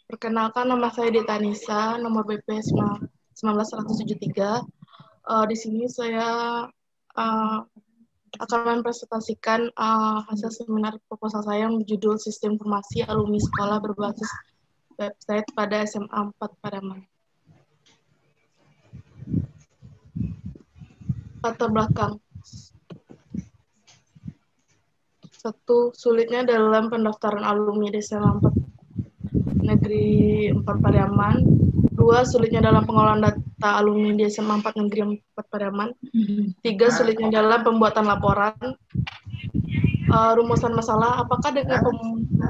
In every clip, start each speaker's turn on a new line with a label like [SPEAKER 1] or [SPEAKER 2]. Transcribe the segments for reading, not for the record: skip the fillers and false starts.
[SPEAKER 1] Perkenalkan, nama saya Dita Nisa, nomor BP 19173. Di sini saya akan mempresentasikan hasil seminar proposal saya yang berjudul Sistem Informasi Alumni Sekolah Berbasis Website pada SMA 4 Pariaman. Latar belakang. 1. Sulitnya dalam pendaftaran alumni di SMA 4 Negeri 4 Pariaman. 2. Sulitnya dalam pengelolaan data alumni di SMA 4 Negeri 4 Pariaman. 3. Sulitnya dalam pembuatan laporan. Rumusan masalah, apakah dengan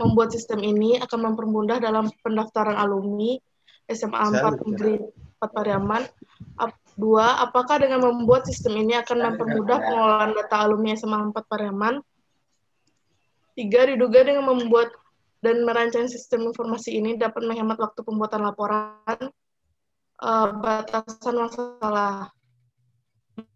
[SPEAKER 1] membuat sistem ini akan mempermudah dalam pendaftaran alumni SMA 4 Negeri 4 Pariaman. 2. Apakah dengan membuat sistem ini akan mempermudah pengelolaan data alumni SMA 4 Pariaman. 3. Diduga dengan membuat dan merancang sistem informasi ini dapat menghemat waktu pembuatan laporan. Batasan masalah.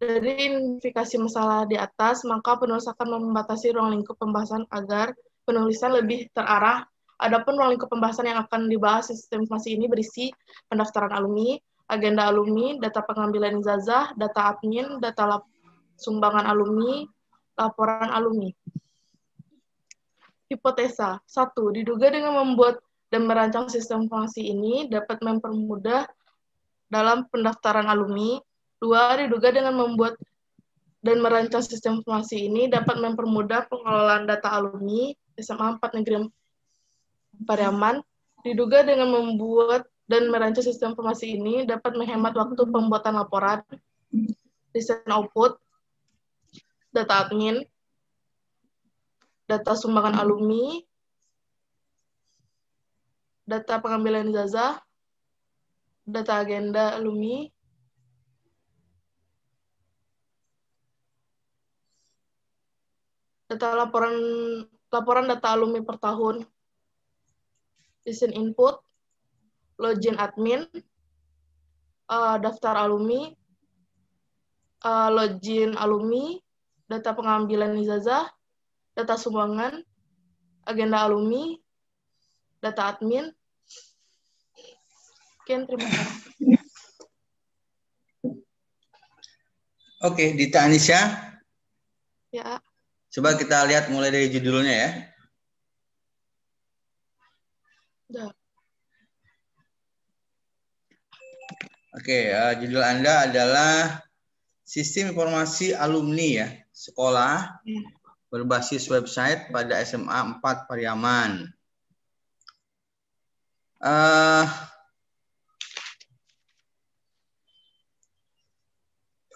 [SPEAKER 1] Dari identifikasi masalah di atas, maka penulis akan membatasi ruang lingkup pembahasan agar penulisan lebih terarah. Adapun ruang lingkup pembahasan yang akan dibahas sistem informasi ini berisi pendaftaran alumni, agenda alumni, data pengambilan ijazah, data admin, data sumbangan alumni, laporan alumni. Hipotesa. 1. Diduga dengan membuat dan merancang sistem informasi ini dapat mempermudah dalam pendaftaran alumni. 2. Diduga dengan membuat dan merancang sistem informasi ini dapat mempermudah pengelolaan data alumni SMA 4 Negeri Pariaman. Diduga dengan membuat dan merancang sistem informasi ini dapat menghemat waktu pembuatan laporan, desain output, data admin, data sumbangan alumni, data pengambilan ijazah, data agenda alumni, data laporan data alumni per tahun, desain input, login admin, daftar alumni, login alumni, data pengambilan ijazah, data sumbangan, agenda alumni, data admin. Sekian, terima kasih.
[SPEAKER 2] Oke, Dita Anisha.
[SPEAKER 1] Ya.
[SPEAKER 2] Coba kita lihat mulai dari judulnya ya.
[SPEAKER 1] Udah.
[SPEAKER 2] Oke, judul Anda adalah Sistem Informasi Alumni ya, Sekolah Berbasis Website pada SMA 4 Pariaman.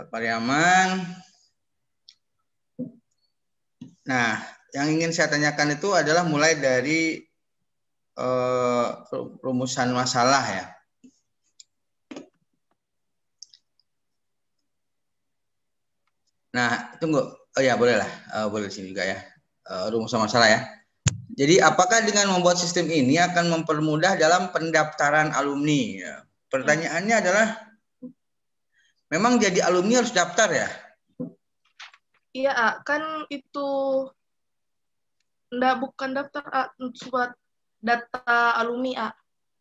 [SPEAKER 2] Pariaman. Nah, yang ingin saya tanyakan itu adalah mulai dari rumusan masalah ya. Nah, tunggu. Oh ya, boleh lah. Boleh di sini juga ya. Rumusan masalah ya. Jadi, apakah dengan membuat sistem ini akan mempermudah dalam pendaftaran alumni? Ya. Pertanyaannya adalah, memang jadi alumni harus daftar ya?
[SPEAKER 1] Iya, kan itu bukan daftar, buat data alumni,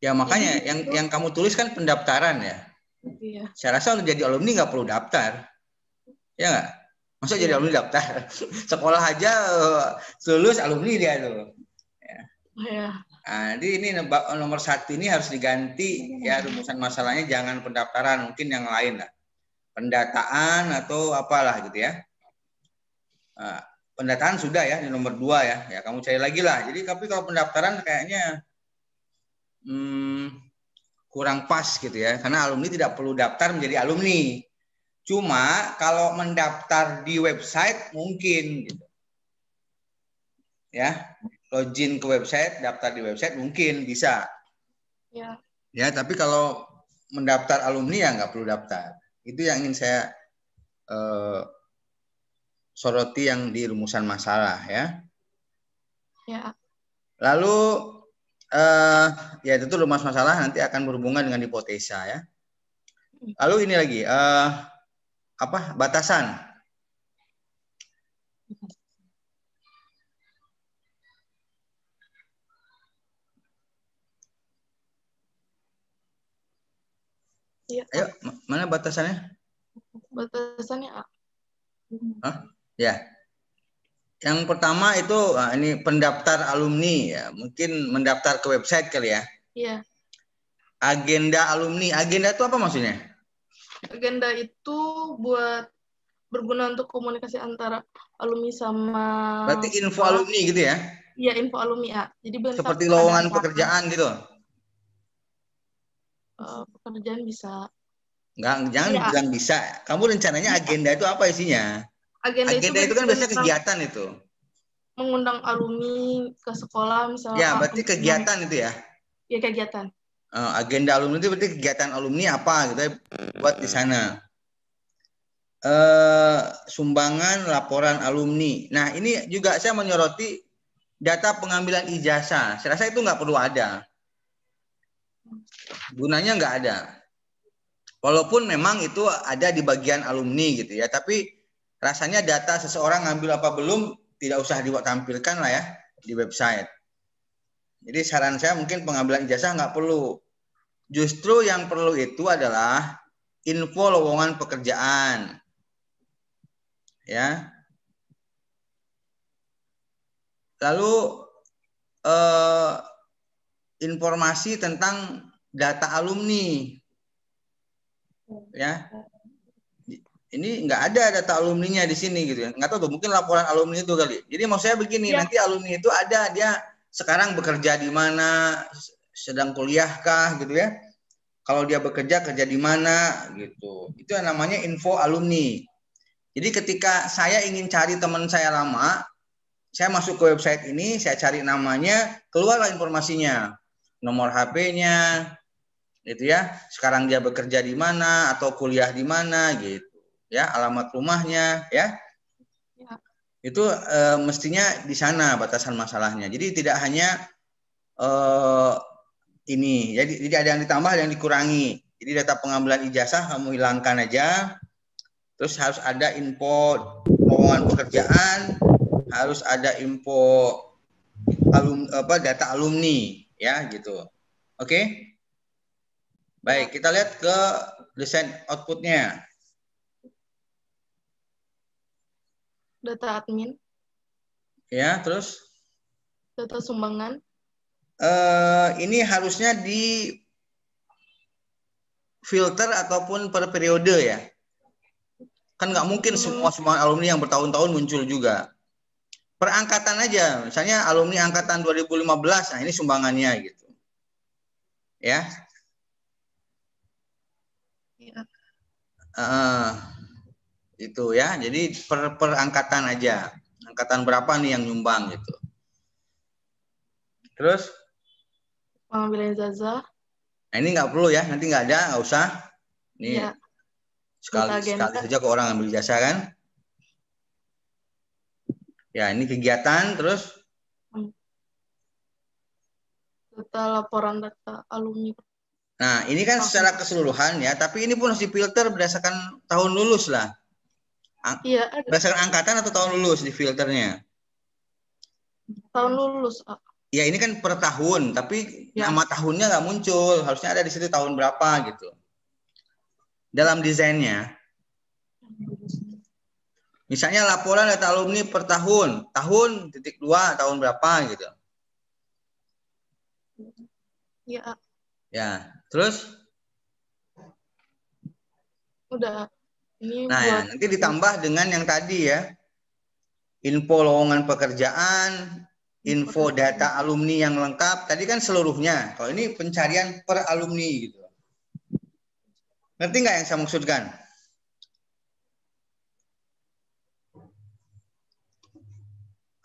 [SPEAKER 2] Ya, makanya yang kamu tulis kan pendaftaran ya?
[SPEAKER 1] Iya.
[SPEAKER 2] Saya rasa untuk jadi alumni nggak perlu daftar. Ya nggak? Masa jadi alumni daftar? Sekolah aja lulus alumni dia tuh. Ya.
[SPEAKER 1] Ya.
[SPEAKER 2] Nah, jadi ini nomor 1 ini harus diganti ya, rumusan masalahnya jangan pendaftaran, mungkin yang lain lah. Pendataan atau apalah gitu ya. Nah, pendataan sudah ya, di nomor 2 ya. Ya kamu cari lagi lah. Jadi tapi kalau pendaftaran kayaknya kurang pas gitu ya. Karena alumni tidak perlu daftar menjadi alumni. Cuma kalau mendaftar di website mungkin gitu. Ya, login ke website, daftar di website mungkin bisa.
[SPEAKER 1] Ya.
[SPEAKER 2] Ya, tapi kalau mendaftar alumni ya nggak perlu daftar. Itu yang ingin saya soroti yang di rumusan masalah ya.
[SPEAKER 1] Ya.
[SPEAKER 2] Lalu ya itu rumus masalah nanti akan berhubungan dengan hipotesa ya. Lalu ini lagi batasan.
[SPEAKER 1] Iya.
[SPEAKER 2] Ayo, mana batasannya?
[SPEAKER 1] Batasannya A.
[SPEAKER 2] Hah? Ya. Yang pertama itu ini pendaftar alumni ya. Mungkin mendaftar ke website kali ya.
[SPEAKER 1] Iya.
[SPEAKER 2] Agenda alumni. Agenda itu apa maksudnya?
[SPEAKER 1] Agenda itu buat berguna untuk komunikasi antara alumni sama
[SPEAKER 2] Berarti info
[SPEAKER 1] sekolah.
[SPEAKER 2] alumni gitu ya?
[SPEAKER 1] Iya, info alumni A. Jadi bentar
[SPEAKER 2] Seperti
[SPEAKER 1] ada
[SPEAKER 2] lowongan
[SPEAKER 1] acara,
[SPEAKER 2] pekerjaan gitu.
[SPEAKER 1] pekerjaan bisa.
[SPEAKER 2] Enggak, jangan
[SPEAKER 1] Iya,
[SPEAKER 2] bilang bisa. Kamu rencananya
[SPEAKER 1] bisa.
[SPEAKER 2] agenda itu apa isinya?
[SPEAKER 1] Agenda itu
[SPEAKER 2] Agenda itu kan biasanya
[SPEAKER 1] tentang
[SPEAKER 2] kegiatan itu.
[SPEAKER 1] mengundang alumni ke sekolah, misalnya
[SPEAKER 2] Ya, berarti kegiatan itu ya.
[SPEAKER 1] Ya, kegiatan.
[SPEAKER 2] Agenda alumni itu berarti kegiatan alumni apa gitu ya, buat di sana. Sumbangan laporan alumni. Nah, ini juga saya menyoroti data pengambilan ijazah. Saya rasa itu nggak perlu ada. Gunanya nggak ada. Walaupun memang itu ada di bagian alumni gitu ya, tapi rasanya data seseorang ngambil apa belum tidak usah ditampilkan lah ya di website. Jadi saran saya mungkin pengambilan ijazah nggak perlu. Justru yang perlu itu adalah info lowongan pekerjaan. Ya. Lalu informasi tentang data alumni. Ya. Ini nggak ada data alumninya di sini gitu ya. Nggak tahu tuh, mungkin laporan alumni itu kali. Jadi maksud saya begini,
[SPEAKER 1] Ya.
[SPEAKER 2] nanti alumni itu ada dia sekarang bekerja di mana, sedang kuliahkah gitu ya. Kalau dia bekerja, kerja di mana gitu. Itu yang namanya info alumni. Jadi ketika saya ingin cari teman saya lama, saya masuk ke website ini, saya cari namanya, keluarlah informasinya. Nomor HP-nya, gitu ya. Sekarang dia bekerja di mana atau kuliah di mana gitu. Ya, alamat rumahnya ya. Itu mestinya di sana batasan masalahnya. Jadi tidak hanya ini, jadi ada yang ditambah, ada yang dikurangi. Jadi data pengambilan ijazah kamu hilangkan aja. Terus harus ada info lowongan pekerjaan, harus ada info data alumni ya gitu. Oke? Baik, kita lihat ke desain outputnya.
[SPEAKER 1] Data admin.
[SPEAKER 2] Ya, terus?
[SPEAKER 1] Data sumbangan.
[SPEAKER 2] Ini harusnya di filter ataupun per periode ya. Kan nggak mungkin semua alumni yang bertahun-tahun muncul juga. Perangkatan aja, misalnya alumni angkatan 2015, nah ini sumbangannya gitu. Ya. Itu ya, jadi per angkatan aja. Angkatan berapa nih yang nyumbang gitu. Terus?
[SPEAKER 1] Pengambilan ijazah.
[SPEAKER 2] Nah ini nggak perlu ya, nanti nggak ada, nggak usah. Ini
[SPEAKER 1] ya.
[SPEAKER 2] sekali saja ke orang ambil jasa kan. Ya ini kegiatan, terus?
[SPEAKER 1] Data laporan data alumni.
[SPEAKER 2] Nah ini kan secara keseluruhan ya, tapi ini pun harus difilter berdasarkan tahun lulus lah.
[SPEAKER 1] Iya, ada.
[SPEAKER 2] Berdasarkan angkatan atau tahun lulus di filternya?
[SPEAKER 1] Tahun lulus.
[SPEAKER 2] Ya ini kan per tahun, tapi nama tahunnya nggak muncul. Harusnya ada di situ tahun berapa gitu. Dalam desainnya. Misalnya laporan data alumni per tahun. Tahun titik 2, tahun berapa gitu.
[SPEAKER 1] Ya.
[SPEAKER 2] Ya, terus?
[SPEAKER 1] Udah. Ini
[SPEAKER 2] nah, ya, nanti ditambah dengan yang tadi ya. Info lowongan pekerjaan, info data alumni yang lengkap. Tadi kan seluruhnya. Kalau ini pencarian per alumni gitu. Ngerti nggak yang saya maksudkan?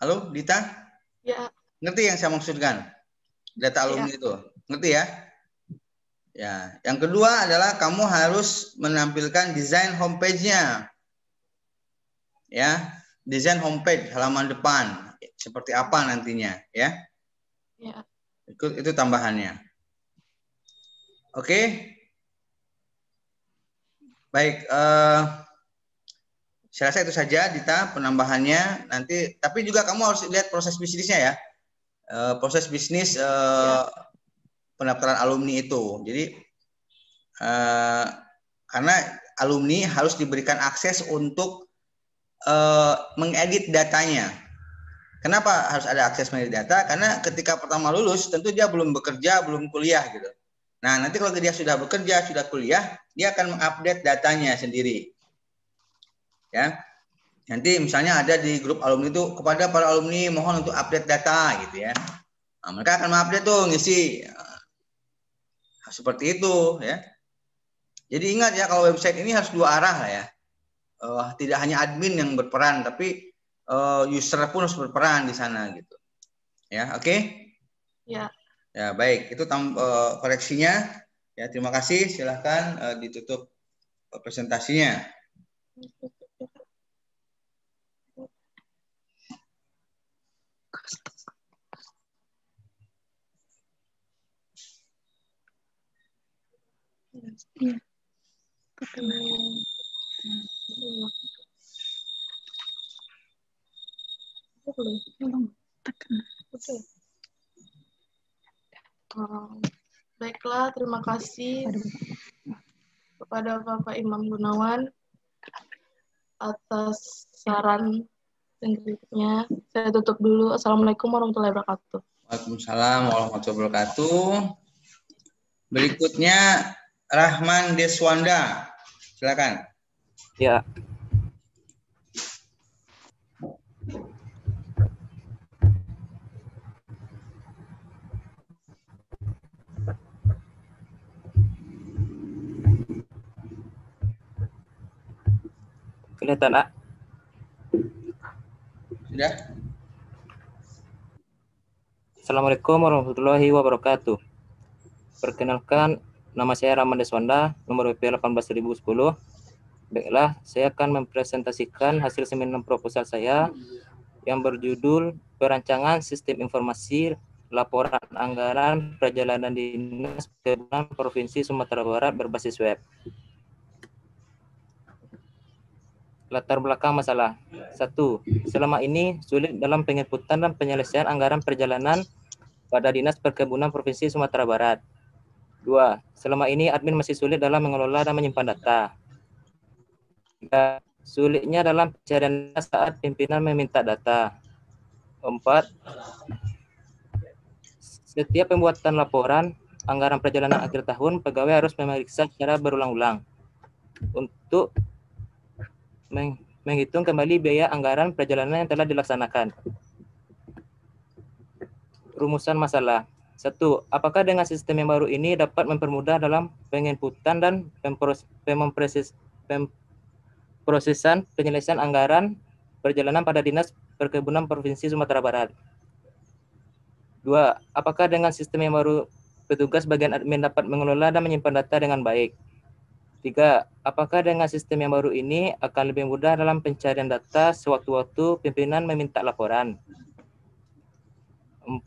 [SPEAKER 2] Halo, Dita?
[SPEAKER 1] Ya.
[SPEAKER 2] Ngerti yang saya maksudkan? Data alumni itu. Ngerti ya? Ya, yang kedua adalah kamu harus menampilkan desain homepage-nya. Ya, desain homepage halaman depan seperti apa nantinya, ya.
[SPEAKER 1] Ya.
[SPEAKER 2] Itu tambahannya. Oke. Baik, saya rasa itu saja Dita penambahannya nanti, tapi juga kamu harus lihat proses bisnisnya ya. Proses bisnis pendaftaran alumni itu. Jadi karena alumni harus diberikan akses untuk mengedit datanya. Kenapa harus ada akses mengedit data? Karena ketika pertama lulus, tentu dia belum bekerja, belum kuliah gitu. Nah, nanti kalau dia sudah bekerja, sudah kuliah, dia akan mengupdate datanya sendiri. Ya. Nanti misalnya ada di grup alumni itu, kepada para alumni mohon untuk update data gitu ya. Nah, mereka akan mengupdate tuh, ngisi. Seperti itu ya. Jadi ingat ya, kalau website ini harus dua arah lah ya. Tidak hanya admin yang berperan, tapi user pun harus berperan di sana gitu. Ya, oke?
[SPEAKER 1] Ya.
[SPEAKER 2] Ya, baik. Itu koreksinya. Ya, terima kasih. Silahkan ditutup presentasinya.
[SPEAKER 1] Iya. Baiklah, terima kasih kepada Bapak Imam Gunawan atas saran selanjutnya. Saya tutup dulu. Assalamualaikum warahmatullahi wabarakatuh.
[SPEAKER 2] Waalaikumsalam warahmatullahi wabarakatuh. Berikutnya Rahman Deswanda. Silakan.
[SPEAKER 3] Ya. Kelihatan, A?
[SPEAKER 2] Sudah?
[SPEAKER 3] Assalamualaikum warahmatullahi wabarakatuh. Perkenalkan, nama saya Rahman Deswanda, nomor WP 18010. Baiklah, saya akan mempresentasikan hasil seminar proposal saya yang berjudul Perancangan Sistem Informasi Laporan Anggaran Perjalanan Dinas Perkebunan Provinsi Sumatera Barat berbasis web. Latar belakang masalah. 1. Selama ini sulit dalam penginputan dan penyelesaian anggaran perjalanan pada Dinas Perkebunan Provinsi Sumatera Barat. 2. Selama ini admin masih sulit dalam mengelola dan menyimpan data. 3. Sulitnya dalam pencarian data saat pimpinan meminta data. 4. Setiap pembuatan laporan anggaran perjalanan akhir tahun, pegawai harus memeriksa secara berulang-ulang untuk menghitung kembali biaya anggaran perjalanan yang telah dilaksanakan. Rumusan masalah. 1. Apakah dengan sistem yang baru ini dapat mempermudah dalam penginputan dan prosesan penyelesaian anggaran perjalanan pada Dinas Perkebunan Provinsi Sumatera Barat? 2. Apakah dengan sistem yang baru petugas bagian admin dapat mengelola dan menyimpan data dengan baik? 3. Apakah dengan sistem yang baru ini akan lebih mudah dalam pencarian data sewaktu-waktu pimpinan meminta laporan? 4.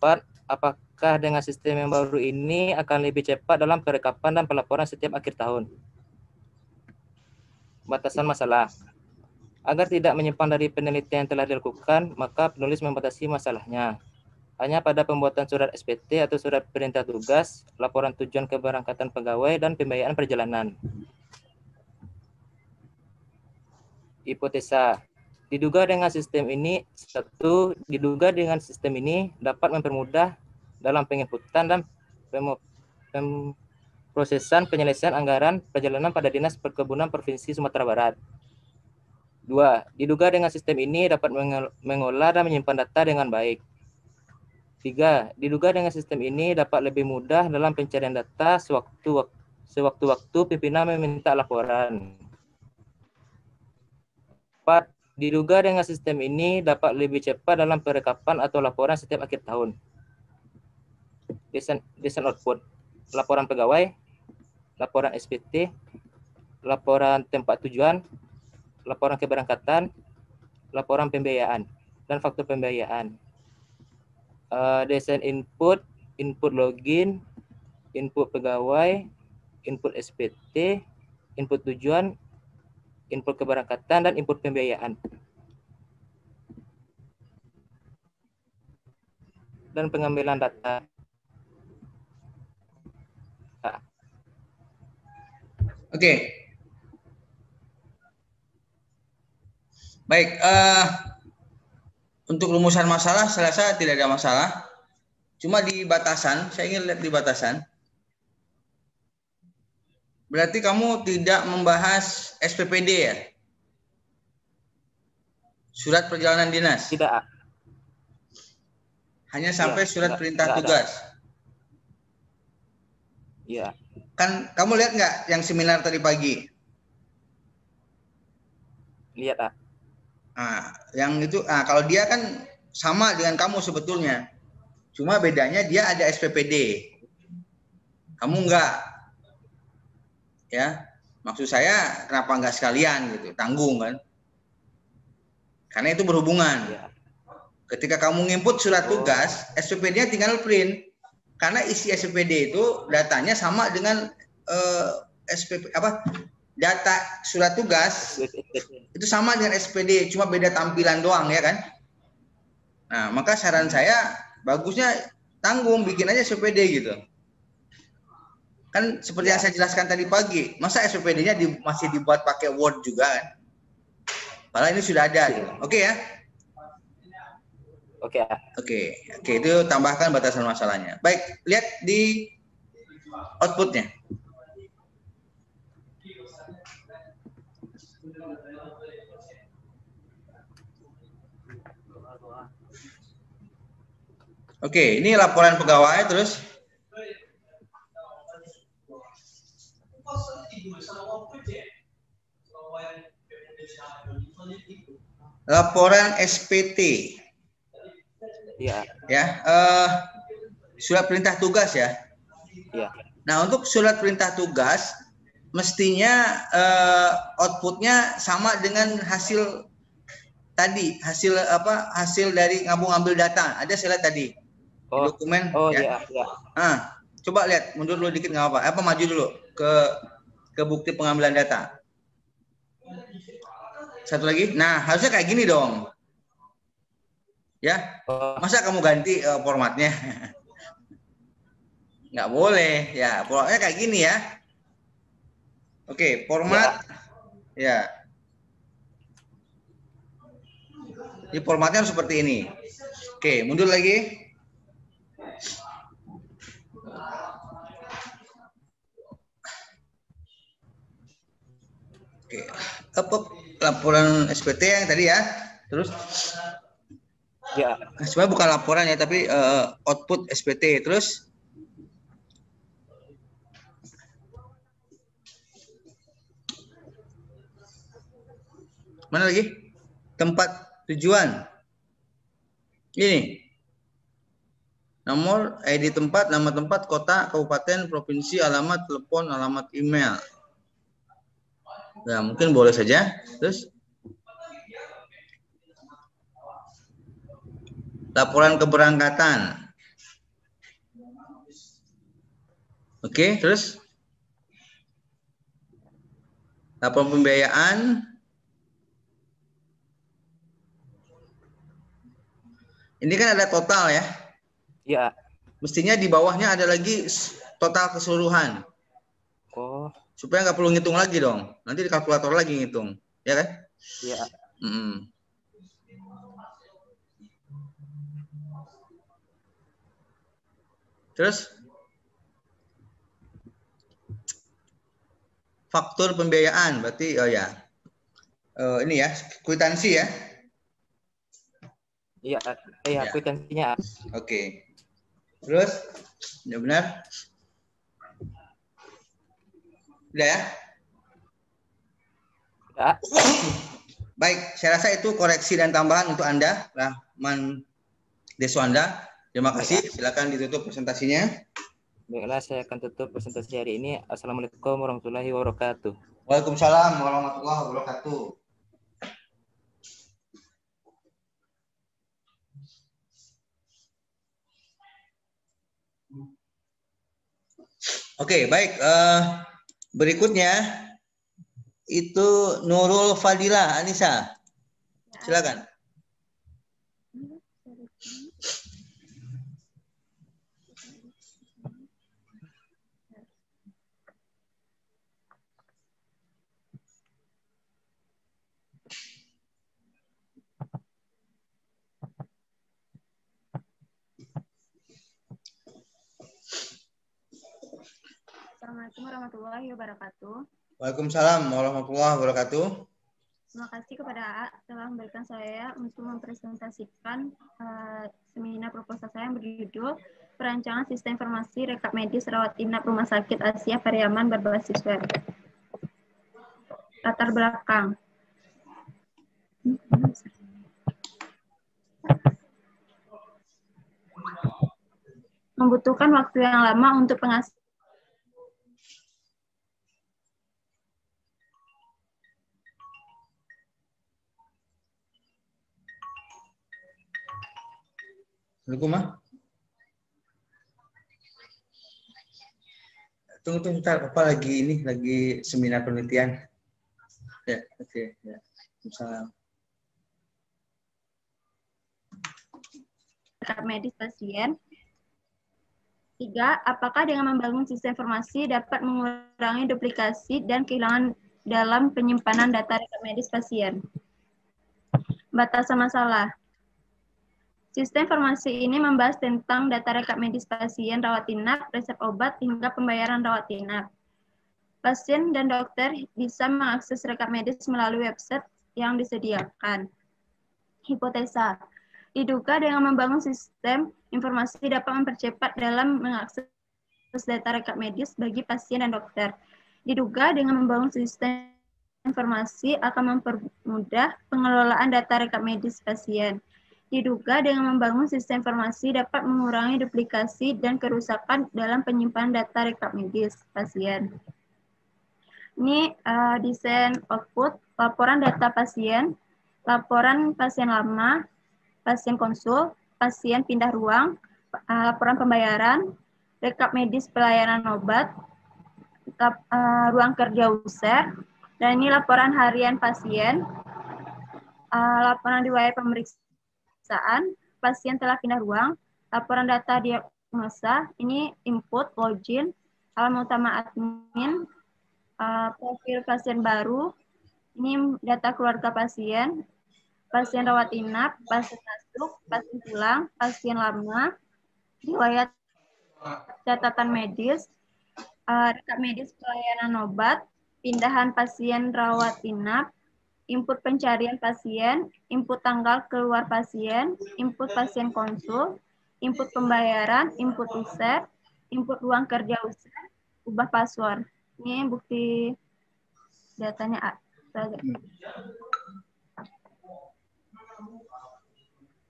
[SPEAKER 3] Apakah dengan sistem yang baru ini akan lebih cepat dalam perekapan dan pelaporan setiap akhir tahun? Batasan masalah. Agar tidak menyimpang dari penelitian yang telah dilakukan, maka penulis membatasi masalahnya hanya pada pembuatan surat SPT atau surat perintah tugas, laporan tujuan keberangkatan pegawai, dan pembiayaan perjalanan. Hipotesa. Diduga dengan sistem ini dapat mempermudah dalam penginputan dan prosesan penyelesaian anggaran perjalanan pada Dinas Perkebunan Provinsi Sumatera Barat. 2. Diduga dengan sistem ini dapat mengolah dan menyimpan data dengan baik. 3. Diduga dengan sistem ini dapat lebih mudah dalam pencarian data sewaktu-waktu pimpinan meminta laporan. 4. Diduga dengan sistem ini dapat lebih cepat dalam perekapan atau laporan setiap akhir tahun. Desain output. Laporan pegawai, laporan SPT, laporan tempat tujuan, laporan keberangkatan, laporan pembiayaan, dan faktur pembiayaan. Desain input login, input pegawai, input SPT, input tujuan, input keberangkatan, dan input pembiayaan. Dan pengambilan data.
[SPEAKER 2] Oke. Baik, untuk rumusan masalah saya rasa tidak ada masalah. Cuma di batasan, saya ingin lihat di batasan. Berarti kamu tidak membahas SPPD ya? Surat perjalanan dinas?
[SPEAKER 3] Tidak.
[SPEAKER 2] Hanya sampai
[SPEAKER 3] Ya,
[SPEAKER 2] surat perintah
[SPEAKER 3] enggak
[SPEAKER 2] tugas?
[SPEAKER 3] Iya.
[SPEAKER 2] Kan kamu lihat nggak yang seminar tadi pagi?
[SPEAKER 3] Lihat, ah.
[SPEAKER 2] Nah, yang itu, kalau dia kan sama dengan kamu sebetulnya. Cuma bedanya dia ada SPPD. Kamu enggak. Ya. Maksud saya kenapa enggak sekalian gitu, tanggung kan? Karena itu berhubungan.
[SPEAKER 3] Ya.
[SPEAKER 2] Ketika kamu nginput surat tugas, SPPD-nya tinggal print. Karena isi SPPD itu datanya sama dengan data surat tugas itu sama dengan SPD, cuma beda tampilan doang ya kan. Nah, maka saran saya bagusnya tanggung, bikin aja SPD gitu. Kan seperti yang saya jelaskan tadi pagi, masa SPD-nya masih dibuat pakai Word juga kan? Padahal ini sudah ada gitu. Oke ya? Oke, itu tambahkan batasan masalahnya. Baik, lihat di outputnya. Oke, ini laporan pegawai terus. Laporan SPT.
[SPEAKER 3] Iya.
[SPEAKER 2] Ya, surat perintah tugas ya.
[SPEAKER 3] Iya.
[SPEAKER 2] Nah, untuk surat perintah tugas mestinya outputnya sama dengan hasil tadi, hasil dari ngambil data. Ada saya lihat tadi di dokumen.
[SPEAKER 3] Ya. Iya.
[SPEAKER 2] Coba lihat, mundur dulu dikit nggak apa-apa. Maju dulu ke bukti pengambilan data. Satu lagi. Nah, harusnya kayak gini dong. Ya, masa kamu ganti formatnya? Nggak boleh. Ya, formatnya kayak gini ya. Oke, format. Ya. Ini formatnya seperti ini. Oke, mundur lagi. Oke, laporan SPT yang tadi ya. Terus
[SPEAKER 3] ya.
[SPEAKER 2] Sebenarnya bukan laporan ya, tapi output SPT. Terus mana lagi? Tempat tujuan. Ini. Nomor, ID tempat, nama tempat, kota, kabupaten, provinsi, alamat, telepon, alamat email. Nah, mungkin boleh saja. Terus laporan keberangkatan. Oke, terus laporan pembiayaan. Ini kan ada total ya.
[SPEAKER 3] Iya.
[SPEAKER 2] Mestinya di bawahnya ada lagi total keseluruhan. Supaya nggak perlu ngitung lagi dong. Nanti di kalkulator lagi ngitung, ya kan?
[SPEAKER 3] Iya.
[SPEAKER 2] Terus faktur pembiayaan berarti ini ya kwitansi ya.
[SPEAKER 3] Iya, kwitansinya.
[SPEAKER 2] Oke. Terus benar. Udah ya?
[SPEAKER 3] Ya.
[SPEAKER 2] Baik, saya rasa itu koreksi dan tambahan untuk Anda, Rahman Deswanda. Terima kasih. Silakan ditutup presentasinya.
[SPEAKER 3] Baiklah, saya akan tutup presentasi hari ini. Assalamualaikum warahmatullahi wabarakatuh.
[SPEAKER 2] Waalaikumsalam warahmatullahi wabarakatuh. Oke, baik. Berikutnya itu Nurul Fadila Anissa. Silakan.
[SPEAKER 4] Assalamualaikum warahmatullahi wabarakatuh.
[SPEAKER 2] Waalaikumsalam warahmatullahi wabarakatuh.
[SPEAKER 4] Terima kasih kepada AA telah memberikan saya untuk mempresentasikan seminar proposal saya yang berjudul Perancangan Sistem Informasi Rekap Medis Rawat Inap Rumah Sakit Asia Pariaman berbasis web. Latar belakang. Membutuhkan waktu yang lama untuk pengasihan.
[SPEAKER 2] Assalamualaikum, Ma. Tunggu bentar, Papa lagi seminar penelitian. Ya, oke. Ya. Misalnya.
[SPEAKER 4] Rekap medis pasien. 3. Apakah dengan membangun sistem informasi dapat mengurangi duplikasi dan kehilangan dalam penyimpanan data rekap medis pasien? Batasan masalah. Sistem informasi ini membahas tentang data rekap medis pasien rawat inap, resep obat, hingga pembayaran rawat inap. Pasien dan dokter bisa mengakses rekap medis melalui website yang disediakan. Hipotesa. Diduga dengan membangun sistem informasi dapat mempercepat dalam mengakses data rekap medis bagi pasien dan dokter. Diduga dengan membangun sistem informasi akan mempermudah pengelolaan data rekap medis pasien. Diduga dengan membangun sistem informasi dapat mengurangi duplikasi dan kerusakan dalam penyimpanan data rekap medis pasien. Ini desain output, laporan data pasien, laporan pasien lama, pasien konsul, pasien pindah ruang, laporan pembayaran, rekap medis pelayanan obat, ruang kerja user, dan ini laporan harian pasien, laporan riwayat pemeriksaan, pasien telah pindah ruang, laporan data diagnosa, ini input, login, halaman utama admin, profil pasien baru, ini data keluarga pasien, pasien rawat inap, pasien masuk, pasien pulang, pasien lama, riwayat catatan medis, rekap medis pelayanan obat, pindahan pasien rawat inap, input pencarian pasien, input tanggal keluar pasien, input pasien konsul, input pembayaran, input user, input ruang kerja user, ubah password. Ini bukti datanya.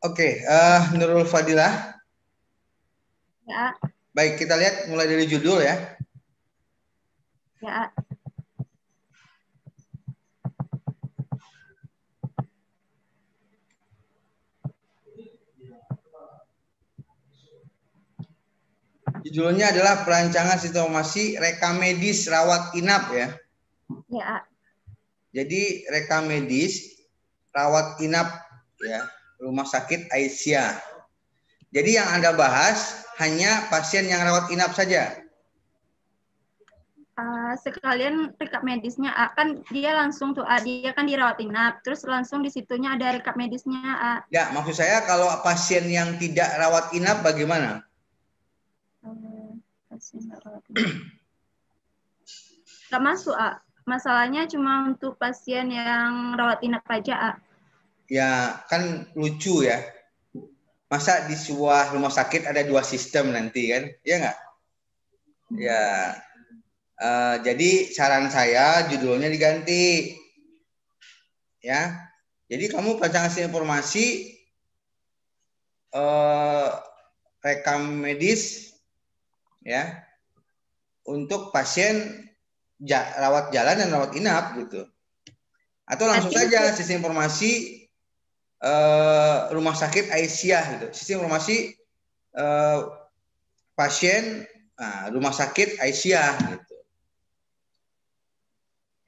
[SPEAKER 2] Oke, Nurul Fadilah.
[SPEAKER 4] Ya.
[SPEAKER 2] Baik, kita lihat mulai dari judul ya.
[SPEAKER 4] Ya.
[SPEAKER 2] Judulnya adalah perancangan sistem informasi rekam medis rawat inap ya.
[SPEAKER 4] Ya.
[SPEAKER 2] Jadi rekam medis rawat inap ya, rumah sakit Aisyah. Jadi yang Anda bahas hanya pasien yang rawat inap saja.
[SPEAKER 4] Sekalian rekap medisnya kan dia langsung tuh dia kan dirawat inap, terus langsung di situnya ada rekap medisnya.
[SPEAKER 2] Ya, maksud saya kalau pasien yang tidak rawat inap bagaimana?
[SPEAKER 4] Gak masuk, masalahnya cuma untuk pasien yang rawat inap aja,
[SPEAKER 2] Ya, kan lucu ya. Masa di sebuah rumah sakit ada dua sistem nanti kan? Iya nggak? Ya, jadi saran saya judulnya diganti. Ya, jadi kamu perancangan sistem informasi rekam medis ya untuk pasien rawat jalan dan rawat inap gitu, atau langsung saja sistem informasi rumah sakit Aisyah gitu, sistem informasi pasien rumah sakit Aisyah gitu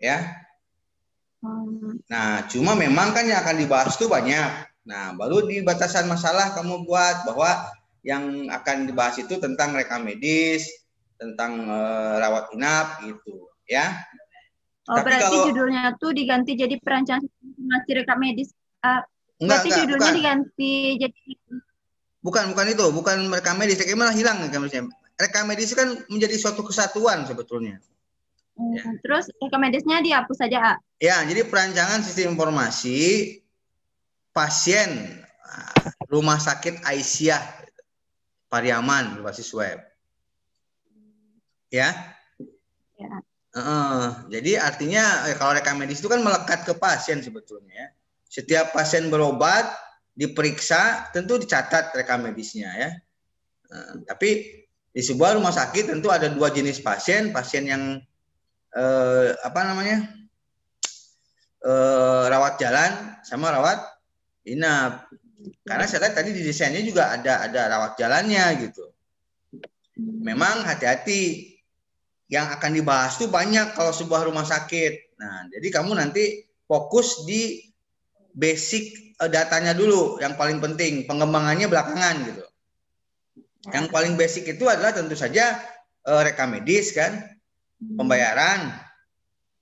[SPEAKER 2] ya. Nah cuma memang kan yang akan dibahas tuh banyak. Nah baru di batasan masalah kamu buat bahwa yang akan dibahas itu tentang rekam medis, tentang rawat inap gitu ya.
[SPEAKER 4] Tapi berarti kalau judulnya tuh diganti jadi perancangan informasi rekap medis. Berarti judulnya bukan. Diganti jadi
[SPEAKER 2] bukan itu, bukan rekam medis. Rekam malah hilang rekam medisnya. rekam medis kan menjadi suatu kesatuan sebetulnya. Ya.
[SPEAKER 4] Terus rekam medisnya dihapus saja, A?
[SPEAKER 2] Ya, jadi perancangan sistem informasi pasien Rumah Sakit Aisyah Pariaman berbasis web. Ya.
[SPEAKER 4] Ya.
[SPEAKER 2] Jadi artinya kalau rekam medis itu kan melekat ke pasien sebetulnya. Ya. Setiap pasien berobat diperiksa tentu dicatat rekam medisnya ya. Tapi di sebuah rumah sakit tentu ada dua jenis pasien, pasien yang rawat jalan sama rawat inap. Karena saya lihat tadi di desainnya juga ada rawat jalannya gitu. Memang hati-hati, yang akan dibahas tuh banyak kalau sebuah rumah sakit. Nah, jadi kamu nanti fokus di basic datanya dulu, yang paling penting, pengembangannya belakangan gitu. Yang paling basic itu adalah tentu saja rekam medis kan, pembayaran,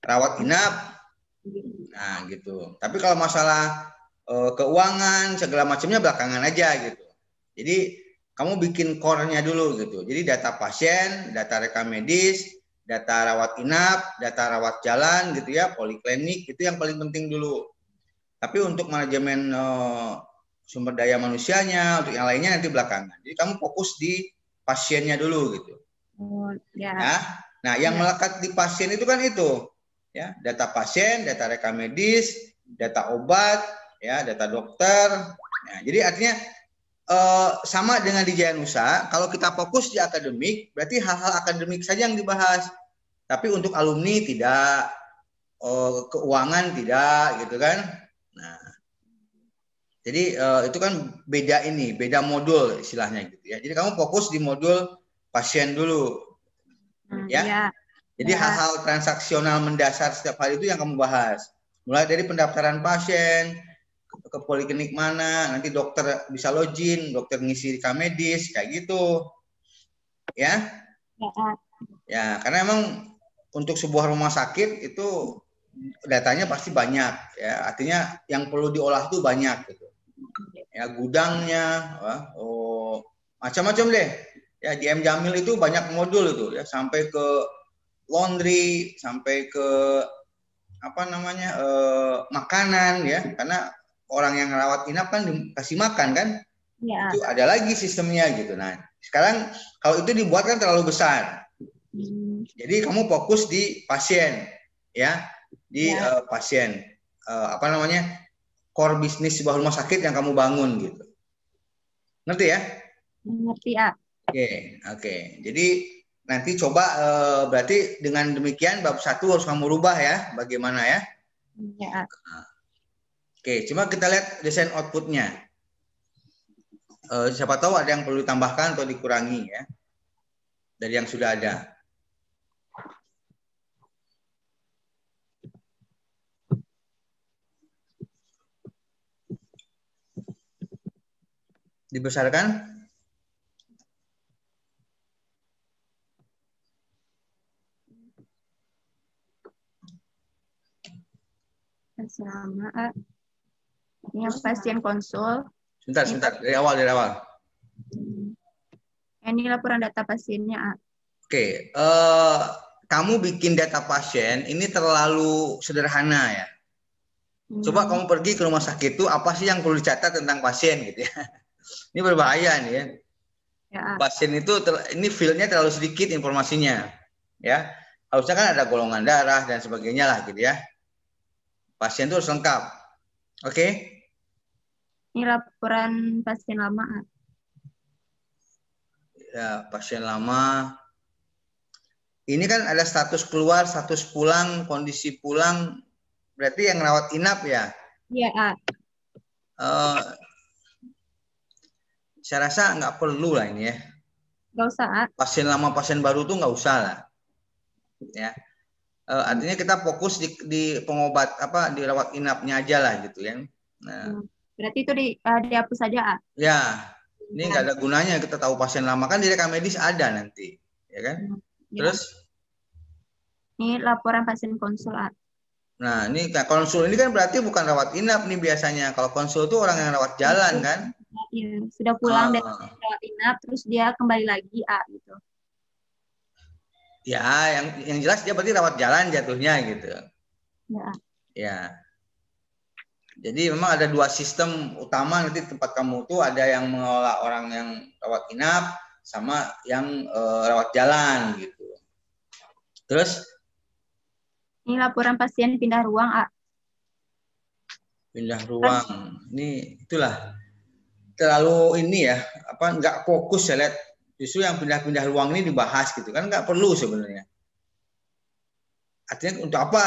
[SPEAKER 2] rawat inap, nah gitu. Tapi kalau masalah keuangan segala macamnya belakangan aja gitu. Jadi kamu bikin core-nya dulu gitu. Jadi data pasien, data rekam medis, data rawat inap, data rawat jalan gitu ya, poliklinik itu yang paling penting dulu. Tapi untuk manajemen sumber daya manusianya, untuk yang lainnya nanti belakangan. Jadi kamu fokus di pasiennya dulu gitu. Ya. Nah, yang melekat di pasien itu kan itu, ya, data pasien, data rekam medis, data obat, ya, data dokter. Nah, jadi artinya sama dengan di Jayanusa, kalau kita fokus di akademik, berarti hal-hal akademik saja yang dibahas. Tapi untuk alumni tidak, keuangan tidak, gitu kan. Nah, jadi itu kan beda modul istilahnya gitu ya. Jadi kamu fokus di modul pasien dulu, ya. Jadi hal-hal transaksional mendasar setiap hari itu yang kamu bahas. Mulai dari pendaftaran pasien, ke poliklinik mana, nanti dokter bisa login, dokter ngisi rekam medis, kayak gitu. Ya. Ya, karena emang untuk sebuah rumah sakit itu datanya pasti banyak ya. Artinya yang perlu diolah tuh banyak gitu. Ya, gudangnya, macam-macam deh. Ya, di M Jamil itu banyak modul itu ya, sampai ke laundry, sampai ke makanan ya, karena orang yang rawat inap kan dikasih makan kan, ya. Itu ada lagi sistemnya gitu. Nah, sekarang kalau itu dibuat kan terlalu besar, jadi kamu fokus di pasien, ya, di pasien, core bisnis sebuah rumah sakit yang kamu bangun gitu. Ngerti ya?
[SPEAKER 4] Ngerti ya.
[SPEAKER 2] Oke. Jadi nanti coba berarti dengan demikian bab 1 harus kamu rubah ya, bagaimana ya?
[SPEAKER 4] Ya.
[SPEAKER 2] Oke, cuma kita lihat desain outputnya. Siapa tahu ada yang perlu ditambahkan atau dikurangi ya dari yang sudah ada. Dibesarkan?
[SPEAKER 4] Sama. Yang pasien konsul.
[SPEAKER 2] Sebentar, dari awal.
[SPEAKER 4] Ini laporan data pasiennya, A.
[SPEAKER 2] Oke, kamu bikin data pasien ini terlalu sederhana ya. Coba kamu pergi ke rumah sakit itu, apa sih yang perlu dicatat tentang pasien gitu ya. Ini berbahaya nih ya. Pasien itu, ini fieldnya terlalu sedikit informasinya. Ya, harusnya kan ada golongan darah dan sebagainya lah gitu ya. Pasien itu harus lengkap. Oke?
[SPEAKER 4] Ini laporan pasien lama.
[SPEAKER 2] Ya, pasien lama. Ini kan ada status keluar, status pulang, kondisi pulang. Berarti yang rawat inap ya?
[SPEAKER 4] Iya, A.
[SPEAKER 2] Saya rasa nggak perlu lah ini ya.
[SPEAKER 4] Nggak usah, A.
[SPEAKER 2] Pasien lama, pasien baru tuh nggak usah lah. Ya. Artinya kita fokus di pengobat di rawat inapnya aja lah gitu ya. Nah,
[SPEAKER 4] berarti itu dihapus saja, A.
[SPEAKER 2] Ya, ini nggak ada gunanya kita tahu pasien lama, kan di rekam medis ada nanti, ya kan? Ya. Terus?
[SPEAKER 4] Ini laporan pasien konsul, A.
[SPEAKER 2] Nah, ini konsul ini kan berarti bukan rawat inap nih biasanya. Kalau konsul itu orang yang rawat jalan kan?
[SPEAKER 4] Iya, sudah pulang dari rawat inap, terus dia kembali lagi, A gitu.
[SPEAKER 2] Ya, yang jelas dia berarti rawat jalan jatuhnya gitu.
[SPEAKER 4] Ya.
[SPEAKER 2] Ya. Jadi memang ada dua sistem utama nanti tempat kamu tuh, ada yang mengelola orang yang rawat inap sama yang rawat jalan gitu. Terus
[SPEAKER 4] Ini laporan pasien pindah ruang, A.
[SPEAKER 2] pindah ruang. Ini itulah terlalu ini ya, apa nggak fokus saya lihat. Justru yang pindah-pindah ruang ini dibahas gitu kan, nggak perlu sebenarnya. Artinya untuk apa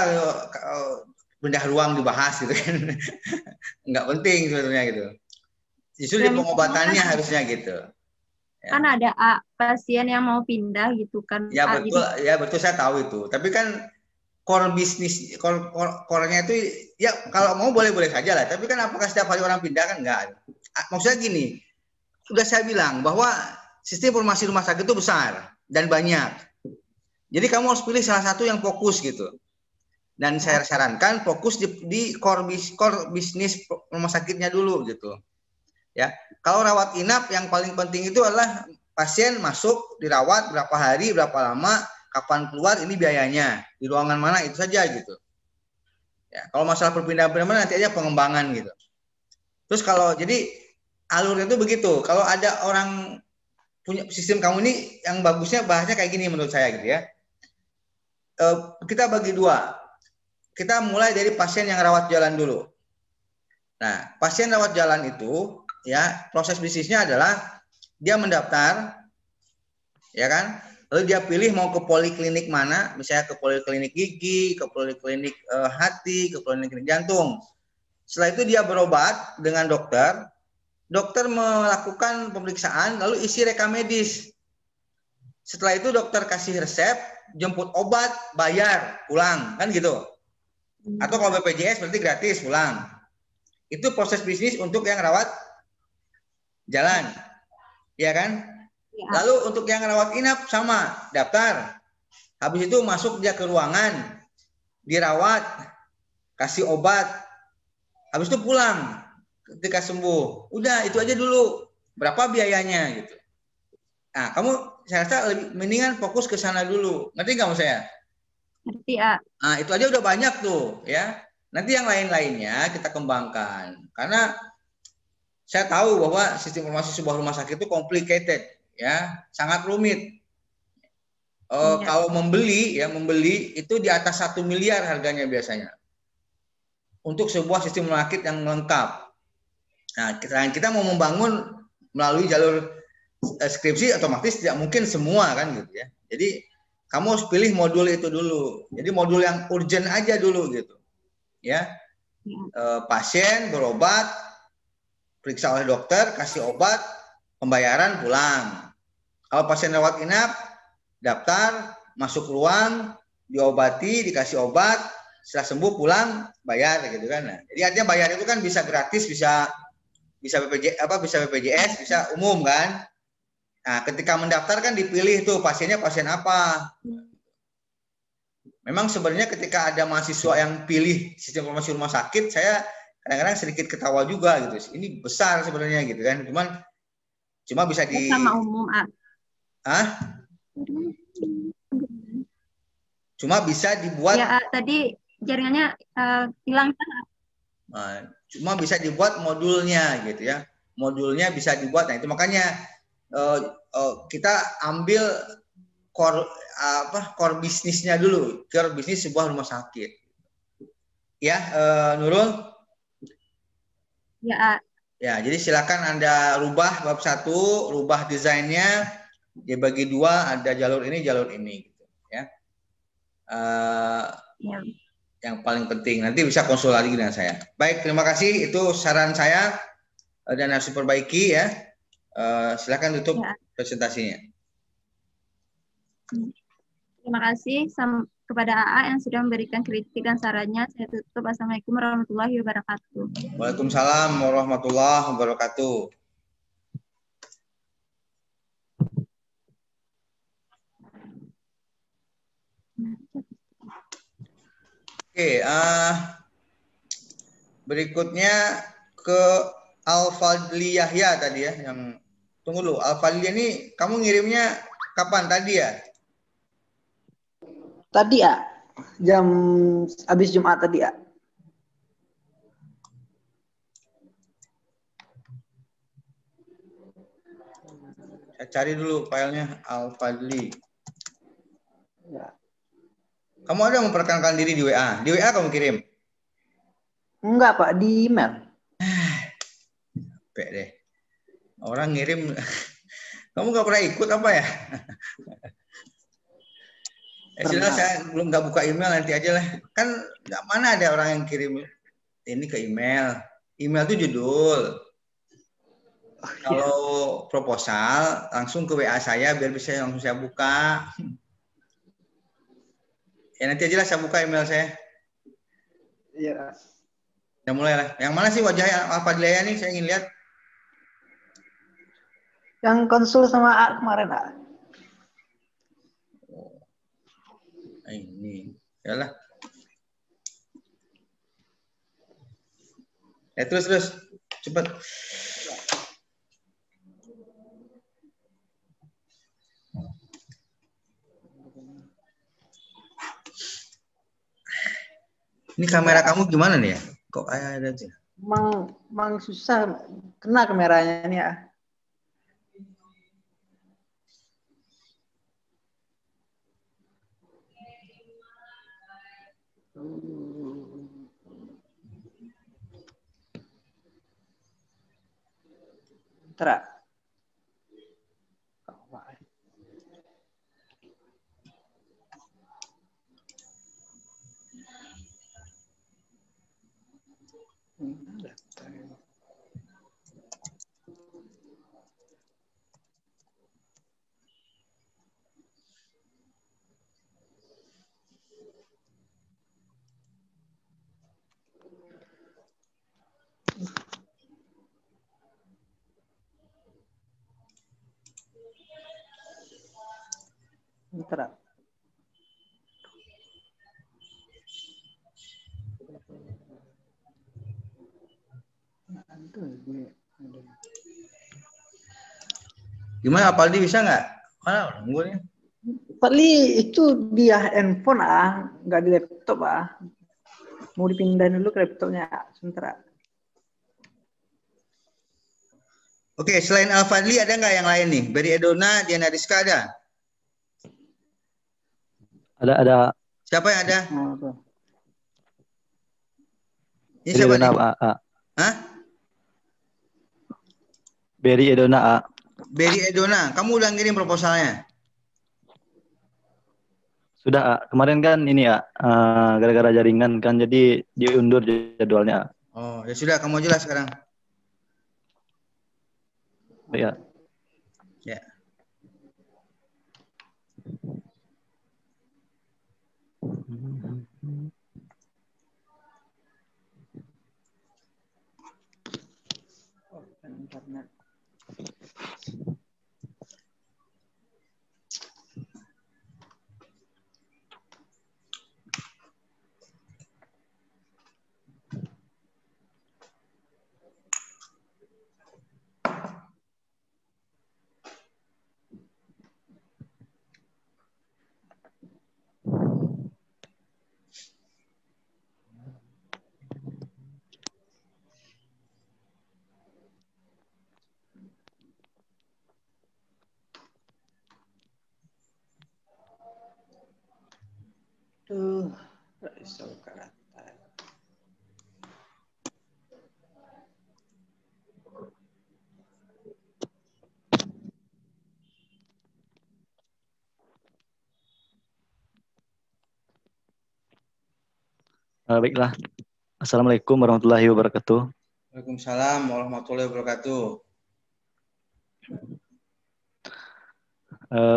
[SPEAKER 2] pindah ruang dibahas gitu kan? Nggak penting sebenarnya gitu. Justru di pengobatannya harusnya gitu. Ya.
[SPEAKER 4] Kan ada A, pasien yang mau pindah gitu kan.
[SPEAKER 2] Ya
[SPEAKER 4] A,
[SPEAKER 2] betul,
[SPEAKER 4] jadi,
[SPEAKER 2] ya betul saya tahu itu. Tapi kan core bisnis, core-nya itu ya kalau mau boleh-boleh saja lah. Tapi kan apakah setiap hari orang pindah kan enggak. Maksudnya gini, sudah saya bilang bahwa sistem informasi rumah sakit itu besar dan banyak. Jadi kamu harus pilih salah satu yang fokus gitu. Dan saya sarankan fokus di core bisnis rumah sakitnya dulu gitu. Ya, kalau rawat inap yang paling penting itu adalah pasien masuk dirawat berapa hari, berapa lama, kapan keluar, ini biayanya, di ruangan mana itu saja gitu. Ya, kalau masalah perpindahan-perpindahan nanti aja pengembangan gitu. Terus kalau jadi alurnya itu begitu. Kalau ada orang punya sistem kamu ini yang bagusnya bahasnya kayak gini menurut saya gitu ya. Kita bagi dua. Kita mulai dari pasien yang rawat jalan dulu. Nah, pasien rawat jalan itu ya proses bisnisnya adalah dia mendaftar, ya kan? Lalu dia pilih mau ke poliklinik mana, misalnya ke poliklinik gigi, ke poliklinik hati, ke poliklinik jantung. Setelah itu dia berobat dengan dokter. Dokter melakukan pemeriksaan, lalu isi rekam medis. Setelah itu dokter kasih resep, jemput obat, bayar, pulang, kan gitu. Atau kalau BPJS berarti gratis, pulang. Itu proses bisnis untuk yang rawat jalan, ya kan? Ya. Lalu untuk yang rawat inap sama, daftar. Habis itu masuk dia ke ruangan, dirawat, kasih obat. Habis itu pulang ketika sembuh. Udah itu aja dulu. Berapa biayanya gitu. Nah, kamu saya rasa lebih mendingan fokus ke sana dulu. Ngerti nggak maksud saya?
[SPEAKER 4] Ngerti, A.
[SPEAKER 2] Nah, itu aja udah banyak tuh, ya. Nanti yang lain-lainnya kita kembangkan. Karena saya tahu bahwa sistem informasi sebuah rumah sakit itu complicated, ya, sangat rumit. Kalau membeli itu di atas 1 miliar harganya biasanya untuk sebuah sistem rumah sakit yang lengkap. Nah, kita mau membangun melalui jalur skripsi otomatis tidak mungkin semua kan gitu ya. Jadi kamu harus pilih modul itu dulu. Jadi modul yang urgent aja dulu gitu, ya. Pasien berobat, periksa oleh dokter, kasih obat, pembayaran, pulang. Kalau pasien rawat inap, daftar, masuk ruang, diobati, dikasih obat, setelah sembuh pulang, bayar gitu kan. Nah, jadi artinya bayar itu kan bisa gratis, bisa BPJS, bisa umum kan. Nah, ketika mendaftar kan dipilih tuh pasiennya pasien apa. Memang sebenarnya ketika ada mahasiswa yang pilih sistem informasi rumah sakit, saya kadang-kadang sedikit ketawa juga gitu. Ini besar sebenarnya gitu kan. Cuma bisa di
[SPEAKER 4] sama umum, A.
[SPEAKER 2] Cuma bisa dibuat.
[SPEAKER 4] Ya, A, tadi jaringannya hilang.
[SPEAKER 2] Cuma bisa dibuat modulnya gitu ya. Modulnya bisa dibuat. Nah, itu makanya kita ambil core bisnisnya dulu, core bisnis sebuah rumah sakit. Ya, Nurul.
[SPEAKER 4] Ya, A.
[SPEAKER 2] Ya, jadi silakan Anda rubah bab 1, rubah desainnya, dibagi 2, ada jalur ini gitu, ya. Yang paling penting nanti bisa konsul lagi dengan saya. Baik, terima kasih. Itu saran saya dan harus diperbaiki ya. Silakan tutup presentasinya.
[SPEAKER 4] Terima kasih kepada AA yang sudah memberikan kritik dan sarannya. Saya tutup. Assalamualaikum warahmatullahi wabarakatuh.
[SPEAKER 2] Waalaikumsalam warahmatullahi wabarakatuh. Oke, berikutnya ke Al-Fadli Yahya tadi ya, yang tunggu dulu. Al-Fadli ini kamu ngirimnya kapan tadi ya?
[SPEAKER 5] Tadi ya, jam habis Jumat tadi ya.
[SPEAKER 2] Saya cari dulu filenya Al-Fadli.
[SPEAKER 5] Ya.
[SPEAKER 2] Kamu ada memperkenalkan diri di WA? Di WA kamu kirim?
[SPEAKER 5] Enggak Pak, di email.
[SPEAKER 2] Capek deh. Orang ngirim. Kamu nggak pernah ikut apa ya? Sudah, saya belum nggak buka email, nanti aja lah. Kan nggak, mana ada orang yang kirim ini ke email. Email itu judul. Kalau proposal langsung ke WA saya biar bisa langsung saya buka. Ya nanti aja lah saya buka email saya.
[SPEAKER 5] Iya.
[SPEAKER 2] Ya mulai lah. Yang mana sih wajahnya Al-Fadli nih? Saya ingin lihat.
[SPEAKER 5] Yang konsul sama A kemarin A.
[SPEAKER 2] Ini. Yalah. Ya terus cepat. Ini kamera kamu gimana nih ya? Kok ada aja?
[SPEAKER 5] Mang susah kena kameranya nih ya. Bentar. Bentar.
[SPEAKER 2] Gimana Apaldi bisa nggak? Mana nunggunya?
[SPEAKER 5] Paling itu dia handphone nggak di laptop Mau dipindahin dulu ke laptopnya sebentar.
[SPEAKER 2] Oke, selain Al-Fadli ada nggak yang lain nih? Beri Edona, Diana Rizka ada?
[SPEAKER 3] Ada.
[SPEAKER 2] Siapa yang ada? Ini
[SPEAKER 3] Beri
[SPEAKER 2] siapa
[SPEAKER 3] Edona,
[SPEAKER 2] nih?
[SPEAKER 3] A.
[SPEAKER 2] Hah?
[SPEAKER 3] Beri Edona, A.
[SPEAKER 2] Beri Edona, kamu udah ngirim proposalnya?
[SPEAKER 3] Sudah, A. Kemarin kan ini ya, gara-gara jaringan kan, jadi diundur jadwalnya.
[SPEAKER 2] Oh, ya sudah, kamu aja lah sekarang.
[SPEAKER 3] Ya.
[SPEAKER 2] Ya.
[SPEAKER 5] Internet. Risau karata.
[SPEAKER 3] Baiklah. Assalamualaikum warahmatullahi wabarakatuh.
[SPEAKER 2] Waalaikumsalam warahmatullahi wabarakatuh.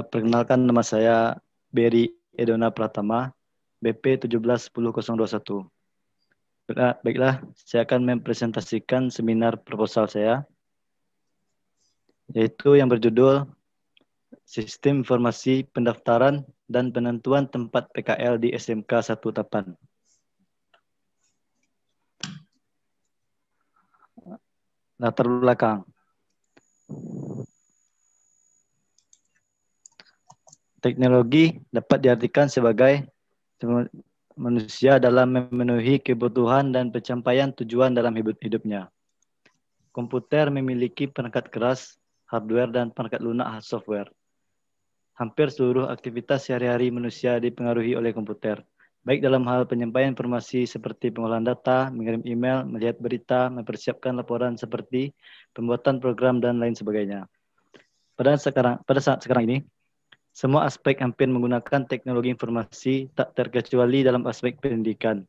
[SPEAKER 3] Perkenalkan, nama saya Beri Edona Pratama, BP 1710021. Baiklah, saya akan mempresentasikan seminar proposal saya, yaitu yang berjudul Sistem Informasi Pendaftaran dan Penentuan Tempat PKL di SMK 1 Tapan. Latar belakang. Teknologi dapat diartikan sebagai
[SPEAKER 6] manusia dalam memenuhi kebutuhan dan pencapaian tujuan dalam hidupnya. Komputer memiliki perangkat keras, hardware, dan perangkat lunak software. Hampir seluruh aktivitas sehari-hari manusia dipengaruhi oleh komputer, baik dalam hal penyampaian informasi seperti pengolahan data, mengirim email, melihat berita, mempersiapkan laporan seperti pembuatan program, dan lain sebagainya. Pada saat sekarang ini, semua aspek hampir menggunakan teknologi informasi, tak terkecuali dalam aspek pendidikan.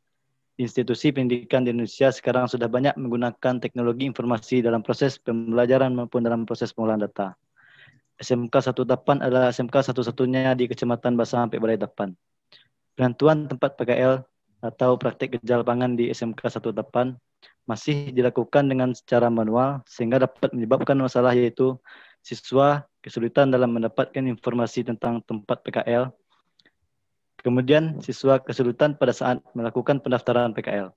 [SPEAKER 6] Institusi pendidikan di Indonesia sekarang sudah banyak menggunakan teknologi informasi dalam proses pembelajaran maupun dalam proses pengolahan data. SMK 1 Tapan adalah SMK satu-satunya di Kecamatan Basahampi Balai Tapan. Penentuan tempat PKL atau praktik kerja lapangan di SMK 1 Tapan masih dilakukan dengan secara manual sehingga dapat menyebabkan masalah, yaitu siswa kesulitan dalam mendapatkan informasi tentang tempat PKL. Kemudian siswa kesulitan pada saat melakukan pendaftaran PKL.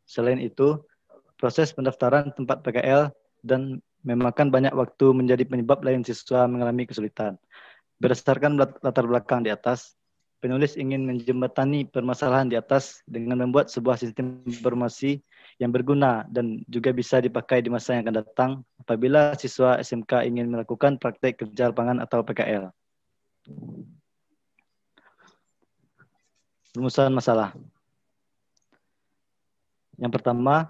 [SPEAKER 6] Selain itu, proses pendaftaran tempat PKL dan memakan banyak waktu menjadi penyebab lain siswa mengalami kesulitan. Berdasarkan latar belakang di atas, penulis ingin menjembatani permasalahan di atas dengan membuat sebuah sistem informasi yang berguna dan juga bisa dipakai di masa yang akan datang apabila siswa SMK ingin melakukan praktek kerja lapangan atau PKL. Rumusan masalah. Yang pertama,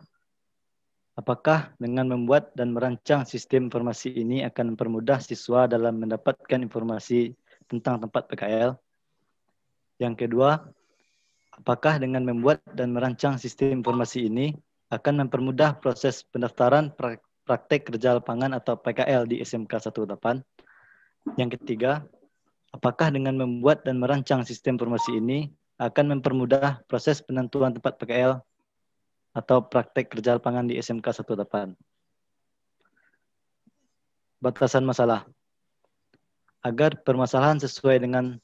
[SPEAKER 6] apakah dengan membuat dan merancang sistem informasi ini akan mempermudah siswa dalam mendapatkan informasi tentang tempat PKL? Yang kedua, apakah dengan membuat dan merancang sistem informasi ini akan mempermudah proses pendaftaran praktek kerja lapangan atau PKL di SMK 1 Tapan? Yang ketiga, apakah dengan membuat dan merancang sistem informasi ini akan mempermudah proses penentuan tempat PKL atau praktek kerja lapangan di SMK 1 Tapan? Batasan masalah. Agar permasalahan sesuai dengan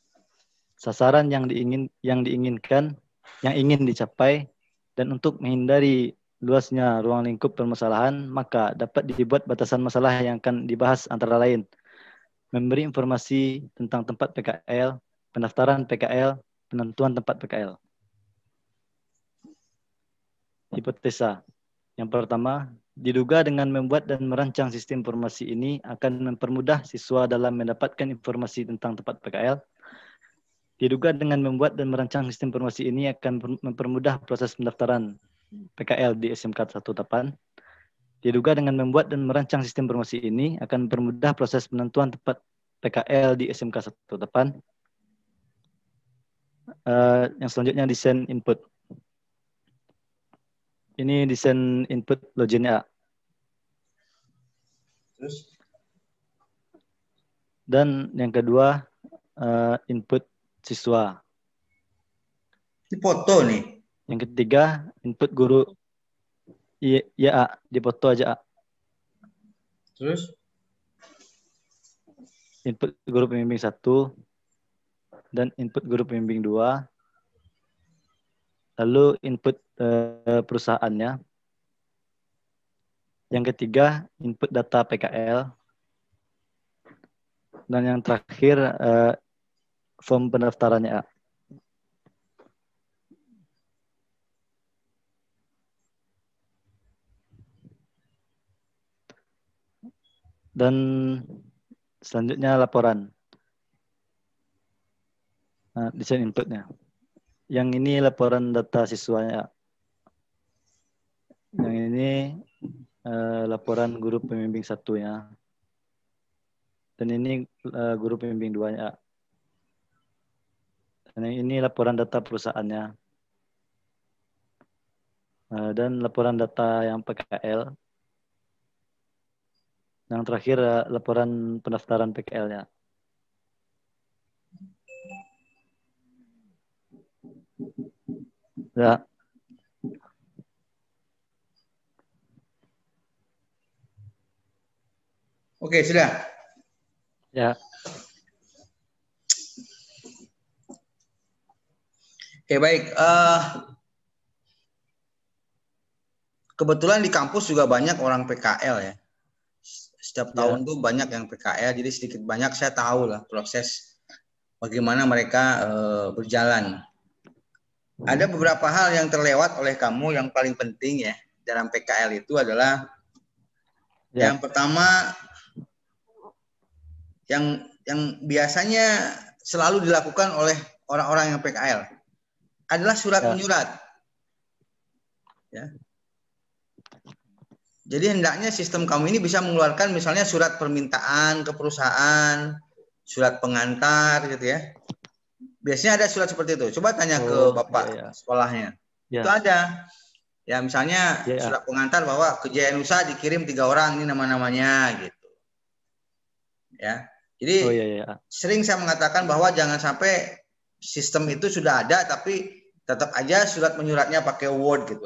[SPEAKER 6] sasaran yang diinginkan, yang ingin dicapai, dan untuk menghindari luasnya ruang lingkup permasalahan, maka dapat dibuat batasan masalah yang akan dibahas antara lain memberi informasi tentang tempat PKL, pendaftaran PKL, penentuan tempat PKL. Hipotesa. Yang pertama, diduga dengan membuat dan merancang sistem informasi ini akan mempermudah siswa dalam mendapatkan informasi tentang tempat PKL. Diduga dengan membuat dan merancang sistem informasi ini akan mempermudah proses pendaftaran PKL di SMK 1 Tapan. Diduga dengan membuat dan merancang sistem informasi ini akan mempermudah proses penentuan tempat PKL di SMK 1 Tapan. Yang selanjutnya desain input. Ini desain input login A.
[SPEAKER 2] Terus?
[SPEAKER 6] Dan yang kedua input siswa.
[SPEAKER 2] Di foto nih.
[SPEAKER 6] Yang ketiga input guru. Iya, A. Di foto aja, A.
[SPEAKER 2] Terus?
[SPEAKER 6] Input guru pembimbing 1 dan input guru pembimbing 2. Lalu input perusahaannya. Yang ketiga input data PKL. Dan yang terakhir form pendaftarannya. Dan selanjutnya laporan. Desain inputnya. Yang ini laporan data siswanya. Yang ini laporan guru pembimbing 1-nya. Dan ini guru pembimbing 2-nya. Dan yang ini laporan data perusahaannya. Dan laporan data yang PKL. Yang terakhir laporan pendaftaran PKL-nya. Ya.
[SPEAKER 2] Oke, sudah.
[SPEAKER 6] Ya.
[SPEAKER 2] Oke, baik. Kebetulan di kampus juga banyak orang PKL ya. Setiap tahun tuh banyak yang PKL, jadi sedikit banyak saya tahu lah proses bagaimana mereka berjalan. Ada beberapa hal yang terlewat oleh kamu yang paling penting ya dalam PKL itu adalah yang pertama yang biasanya selalu dilakukan oleh orang-orang yang PKL adalah surat menyurat. Ya. Jadi hendaknya sistem kamu ini bisa mengeluarkan misalnya surat permintaan ke perusahaan, surat pengantar gitu ya. Biasanya ada surat seperti itu. Coba tanya ke Bapak sekolahnya. Itu ada. Ya misalnya surat pengantar bahwa ke Jaya Nusa dikirim 3 orang ini nama-namanya gitu. Ya. Jadi sering saya mengatakan bahwa jangan sampai sistem itu sudah ada tapi tetap aja surat menyuratnya pakai Word gitu.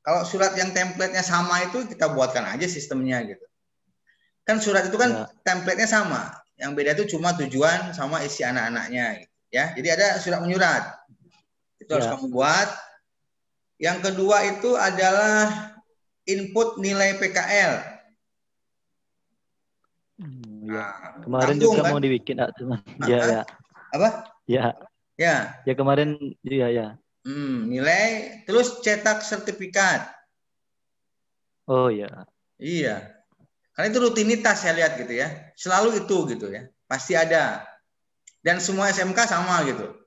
[SPEAKER 2] Kalau surat yang template-nya sama itu kita buatkan aja sistemnya gitu. Kan surat itu kan template-nya sama. Yang beda itu cuma tujuan sama isi anak-anaknya gitu. Ya, jadi ada surat menyurat. Itu harus kamu buat. Yang kedua itu adalah input nilai PKL.
[SPEAKER 6] Kemarin juga kan? Mau dibikin teman. Ya.
[SPEAKER 2] Apa?
[SPEAKER 6] Ya. Ya kemarin ya.
[SPEAKER 2] Nilai terus cetak sertifikat.
[SPEAKER 6] Oh ya.
[SPEAKER 2] Iya. Karena itu rutinitas saya lihat gitu ya. Selalu itu gitu ya. Pasti ada. Dan semua SMK sama gitu.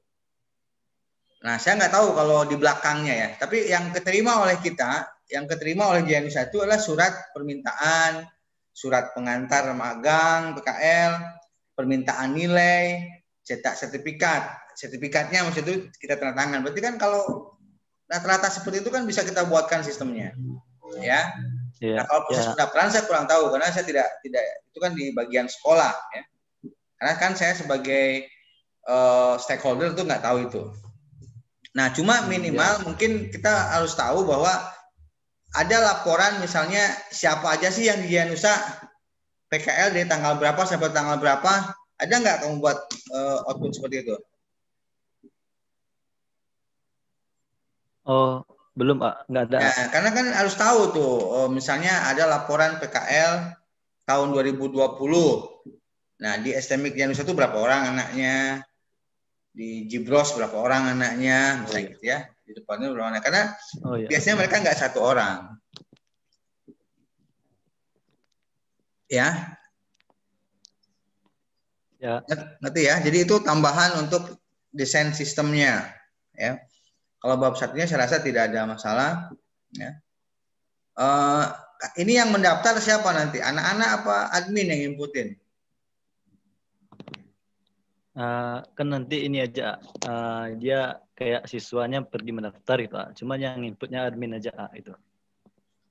[SPEAKER 2] Nah, saya nggak tahu kalau di belakangnya ya. Tapi yang keterima oleh kita, yang keterima oleh Jaya Nusa itu adalah surat permintaan, surat pengantar magang, PKL, permintaan nilai, cetak sertifikat. Sertifikatnya maksud itu kita tanda tangan. Berarti kan kalau rata-rata seperti itu kan bisa kita buatkan sistemnya. Ya. Nah, kalau proses pendaftaran saya kurang tahu karena saya tidak itu kan di bagian sekolah ya. Karena kan saya sebagai stakeholder itu nggak tahu itu. Nah, cuma minimal mungkin kita harus tahu bahwa ada laporan misalnya siapa aja sih yang di Jaya Nusa PKL dari tanggal berapa sampai tanggal berapa. Ada nggak kamu buat output seperti itu?
[SPEAKER 6] Oh, belum Pak, nggak ada.
[SPEAKER 2] Ya, karena kan harus tahu tuh, misalnya ada laporan PKL tahun 2020. Nah, di STMIK Jaya Nusa itu berapa orang anaknya? Di Jibros berapa orang anaknya? Misalnya gitu ya. Di depannya berapa anak? Karena biasanya mereka nggak 1 orang. Ya. Ya. Ngerti ya? Jadi itu tambahan untuk desain sistemnya. Ya. Kalau bab satunya saya rasa tidak ada masalah. Ya. Ini yang mendaftar siapa nanti? Anak-anak apa admin yang inputin?
[SPEAKER 6] Kan nanti ini aja dia kayak siswanya pergi mendaftar gitu, cuma yang inputnya admin aja itu.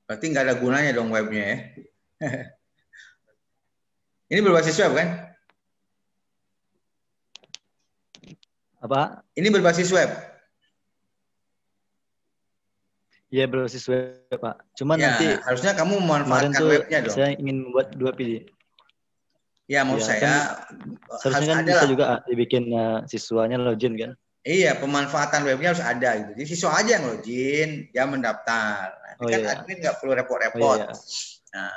[SPEAKER 2] Berarti nggak ada gunanya dong webnya ya? Ini berbasis web kan?
[SPEAKER 6] Apa?
[SPEAKER 2] Ini berbasis web.
[SPEAKER 6] Iya berbasis web Pak. Cuma
[SPEAKER 2] ya,
[SPEAKER 6] nanti
[SPEAKER 2] harusnya kamu memanfaatkan webnya dong.
[SPEAKER 6] Saya ingin membuat 2 pilih.
[SPEAKER 2] Ya mau saya
[SPEAKER 6] kan, seharusnya kan bisa juga dibikin siswanya login kan?
[SPEAKER 2] Iya, pemanfaatan webnya harus ada gitu. Jadi siswa aja yang login, dia mendaftar. Nanti kan admin nggak perlu repot-repot. Nah,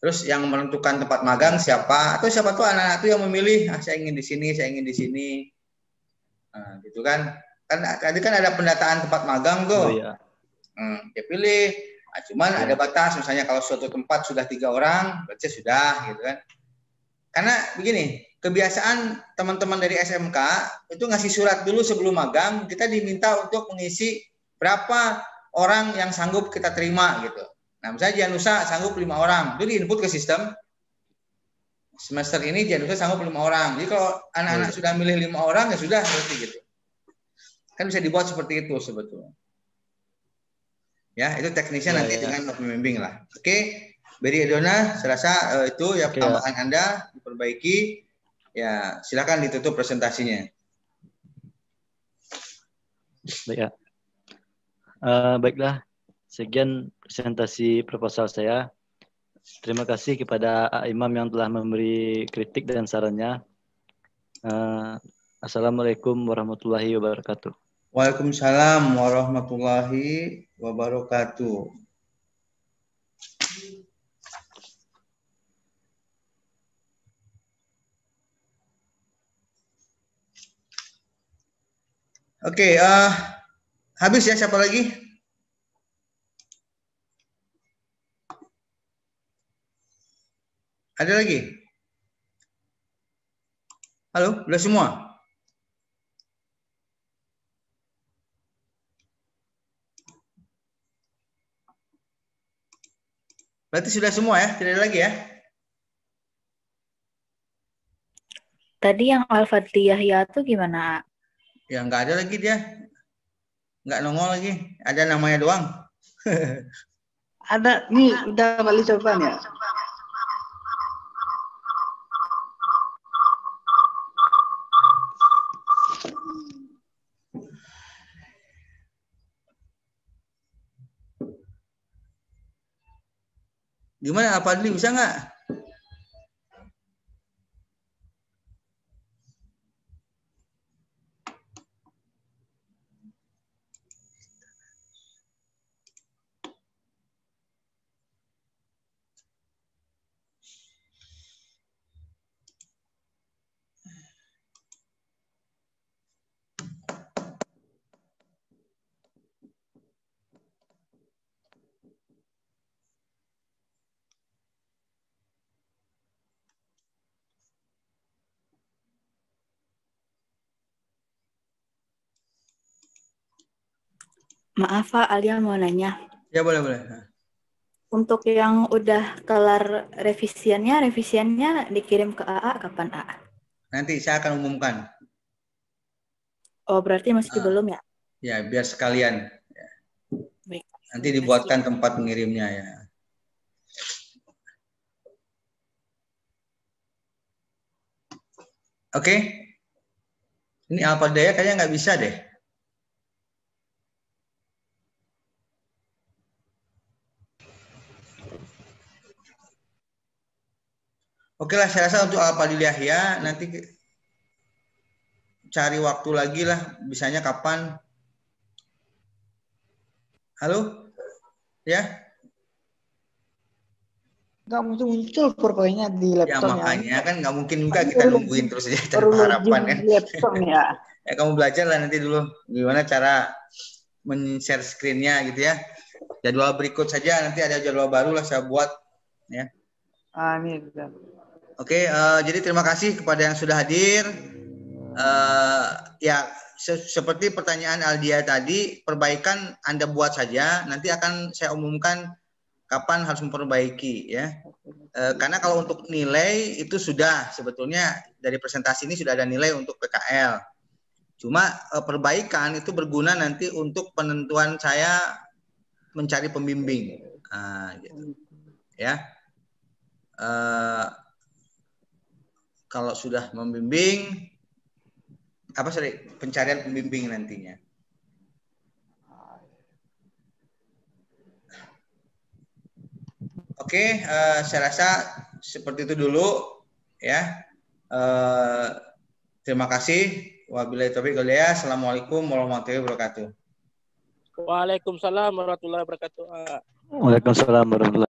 [SPEAKER 2] terus yang menentukan tempat magang siapa? Atau siapa tuh anak-anak tuh yang memilih, saya ingin di sini, saya ingin di sini. Nah, gitu kan? Tadi kan ada pendataan tempat magang tuh. Dia pilih. Nah, cuman ada batas, misalnya kalau suatu tempat sudah 3 orang, berarti sudah, gitu kan? Karena begini, kebiasaan teman-teman dari SMK itu ngasih surat dulu sebelum magang, kita diminta untuk mengisi berapa orang yang sanggup kita terima gitu. Nah, misalnya Jaya Nusa sanggup 5 orang, itu diinput ke sistem. Semester ini Jaya Nusa sanggup 5 orang. Jadi kalau anak-anak sudah milih 5 orang ya sudah berarti gitu. Kan bisa dibuat seperti itu sebetulnya. Ya, itu teknisnya nanti dengan pembimbing lah. Oke. Beri Edona, saya rasa itu ya tambahan Anda diperbaiki. Ya, silakan ditutup presentasinya.
[SPEAKER 6] Baik ya. Baiklah, sekian presentasi proposal saya. Terima kasih kepada Imam yang telah memberi kritik dan sarannya. Assalamualaikum warahmatullahi wabarakatuh.
[SPEAKER 2] Waalaikumsalam warahmatullahi wabarakatuh. Oke, habis ya, siapa lagi? Ada lagi? Halo, udah semua? Berarti sudah semua ya, tidak ada lagi ya?
[SPEAKER 7] Tadi yang Al-Fatihah ya tuh gimana?
[SPEAKER 2] Ya nggak ada lagi dia, nggak nongol lagi, ada namanya doang.
[SPEAKER 5] Ada, nih udah balik jawaban ya.
[SPEAKER 2] Gimana, Pak Adli, bisa nggak?
[SPEAKER 7] Maaf Pak, Alia mau nanya.
[SPEAKER 2] Ya boleh boleh.
[SPEAKER 7] Untuk yang udah kelar revisiannya dikirim ke AA kapan AA?
[SPEAKER 2] Nanti saya akan umumkan.
[SPEAKER 7] Oh berarti masih belum ya?
[SPEAKER 2] Ya biar sekalian.
[SPEAKER 7] Baik.
[SPEAKER 2] Nanti dibuatkan tempat mengirimnya ya. Oke. Ini Al-Fatihah kayaknya nggak bisa deh. Oke lah, saya rasa untuk Al-Fatihah ya nanti cari waktu lagi lah, bisanya kapan. Halo? Ya?
[SPEAKER 5] Nggak muncul pokoknya di
[SPEAKER 2] Ya
[SPEAKER 5] laptopnya.
[SPEAKER 2] makanya kan nggak mungkin juga kita nungguin terus aja tanpa harapan kan.
[SPEAKER 5] Laptop ya.
[SPEAKER 2] Ya kamu belajar lah nanti dulu gimana cara men-share screen-nya gitu ya. Jadwal berikut saja, nanti ada jadwal baru lah saya buat ya.
[SPEAKER 5] Amin.
[SPEAKER 2] Oke, jadi terima kasih kepada yang sudah hadir. Ya seperti pertanyaan Aldia tadi, perbaikan Anda buat saja, nanti akan saya umumkan kapan harus memperbaiki ya. Karena kalau untuk nilai itu sudah sebetulnya dari presentasi ini sudah ada nilai untuk PKL. Cuma perbaikan itu berguna nanti untuk penentuan saya mencari pembimbing, gitu. Ya. Kalau sudah membimbing, pencarian pembimbing nantinya. Oke, saya rasa seperti itu dulu, ya. Terima kasih. Wabillahi taufiq wal hidayah. Assalamualaikum warahmatullahi wabarakatuh.
[SPEAKER 8] Waalaikumsalam warahmatullahi wabarakatuh.
[SPEAKER 6] Waalaikumsalam warahmatullahi wabarakatuh.